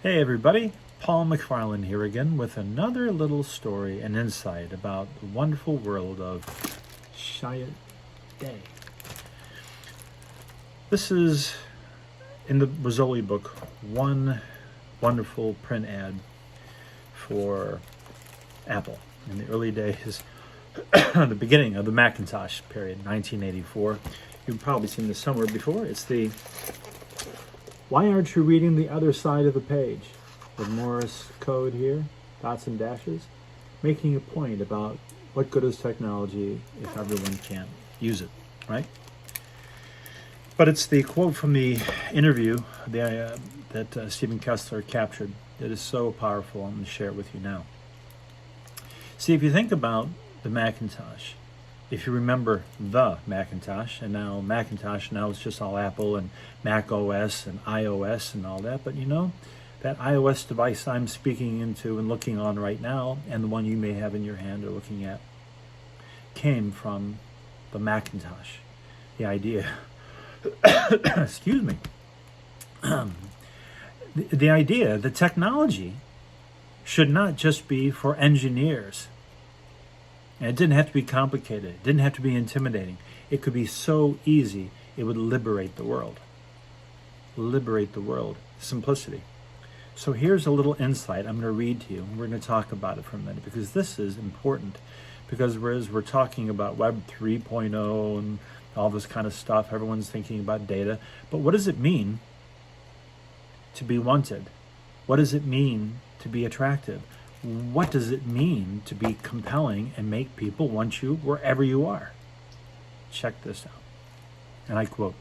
Hey everybody, Paul McFarland here again with another little story and insight about the wonderful world of Chiat. This is in the Rizzoli book, one wonderful print ad for Apple in the early days, the beginning of the Macintosh period, 1984. You've probably seen this somewhere before. It's the "Why aren't you reading the other side of the page?" with Morse code here, dots and dashes, making a point about what good is technology if everyone can't use it, right? But it's the quote from the interview that Stephen Kessler captured that is so powerful. I'm going to share it with you now. See, if you think about the Macintosh, if you remember the Macintosh, and now Macintosh, now it's just all Apple and Mac OS and iOS and all that, but you know, that iOS device I'm speaking into and looking on right now, and the one you may have in your hand or looking at, came from the Macintosh. The idea, excuse me, the idea, the technology should not just be for engineers. And it didn't have to be complicated. It didn't have to be intimidating. It could be so easy, it would liberate the world. Liberate the world. Simplicity. So here's a little insight I'm going to read to you. We're going to talk about it for a minute because this is important. Because whereas we're talking about Web 3.0 and all this kind of stuff, everyone's thinking about data. But what does it mean to be wanted? What does it mean to be attractive? What does it mean to be compelling and make people want you wherever you are? Check this out. And I quote,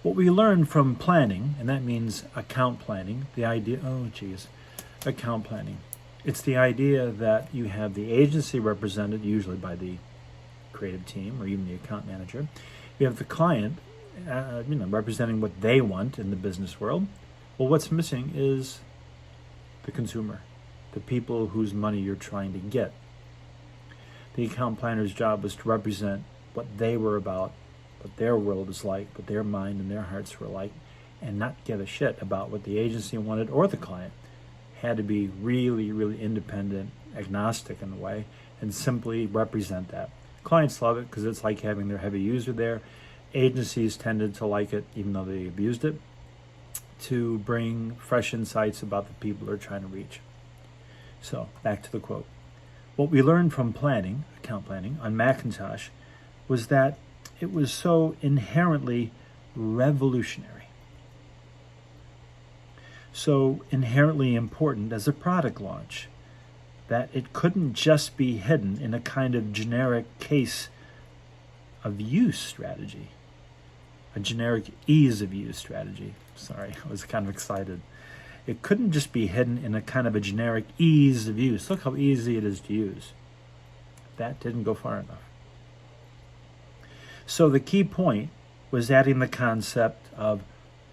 "What we learn from planning," and that means account planning, the idea, account planning. It's the idea that you have the agency represented usually by the creative team or even the account manager. You have the client, representing what they want in the business world. Well, what's missing is the consumer, the people whose money you're trying to get. The account planner's job was to represent what they were about, what their world is like, what their mind and their hearts were like, and not give a shit about what the agency wanted or the client. Had to be really, really independent, agnostic in a way, and simply represent that. Clients love it because it's like having their heavy user there. Agencies tended to like it, even though they abused it, to bring fresh insights about the people they're trying to reach. So, back to the quote. What we learned from planning, account planning, on Macintosh was that it was so inherently revolutionary, so inherently important as a product launch, that it couldn't just be hidden in a kind of generic case of use strategy, a generic ease of use strategy. Sorry, I was kind of excited. It couldn't just be hidden in a kind of a generic ease of use. Look how easy it is to use. That didn't go far enough. So the key point was adding the concept of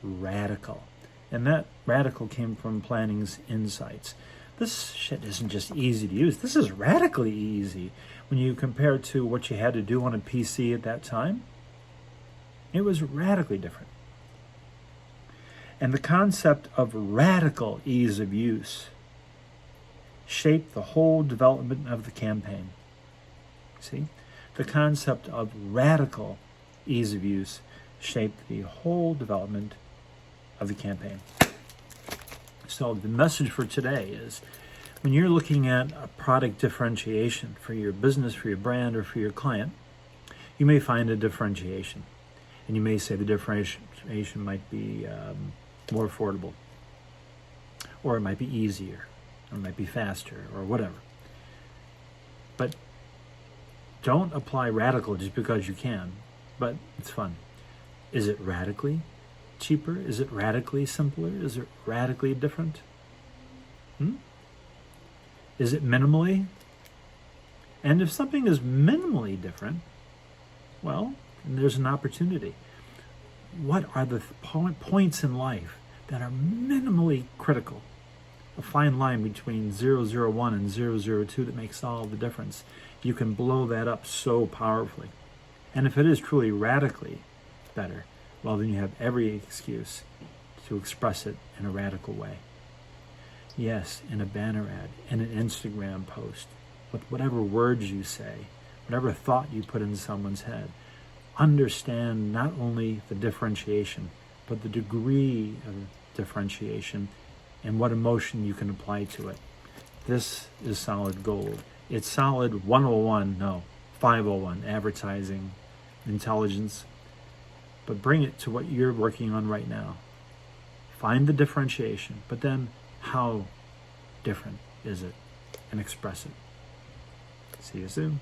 radical. And that radical came from planning's insights. This shit isn't just easy to use. This is radically easy when you compare it to what you had to do on a PC at that time. It was radically different. And the concept of radical ease of use shaped the whole development of the campaign. See? The concept of radical ease of use shaped the whole development of the campaign. So the message for today is, when you're looking at a product differentiation for your business, for your brand, or for your client, you may find a differentiation. And you may say the differentiation might be more affordable, or it might be easier, or it might be faster, or whatever. But don't apply radical just because you can, but it's fun. Is it radically cheaper? Is it radically simpler? Is it radically different? Is it minimally? And if something is minimally different, well, there's an opportunity. What are the points in life that are minimally critical? A fine line between 001 and 002 that makes all the difference. You can blow that up so powerfully. And if it is truly radically better, well, then you have every excuse to express it in a radical way. Yes, in a banner ad, in an Instagram post, with whatever words you say, whatever thought you put in someone's head, understand not only the differentiation, but the degree of differentiation and what emotion you can apply to it. This is solid gold. It's solid 101, no, 501, advertising, intelligence. But bring it to what you're working on right now. Find the differentiation, but then how different is it? And express it. See you soon.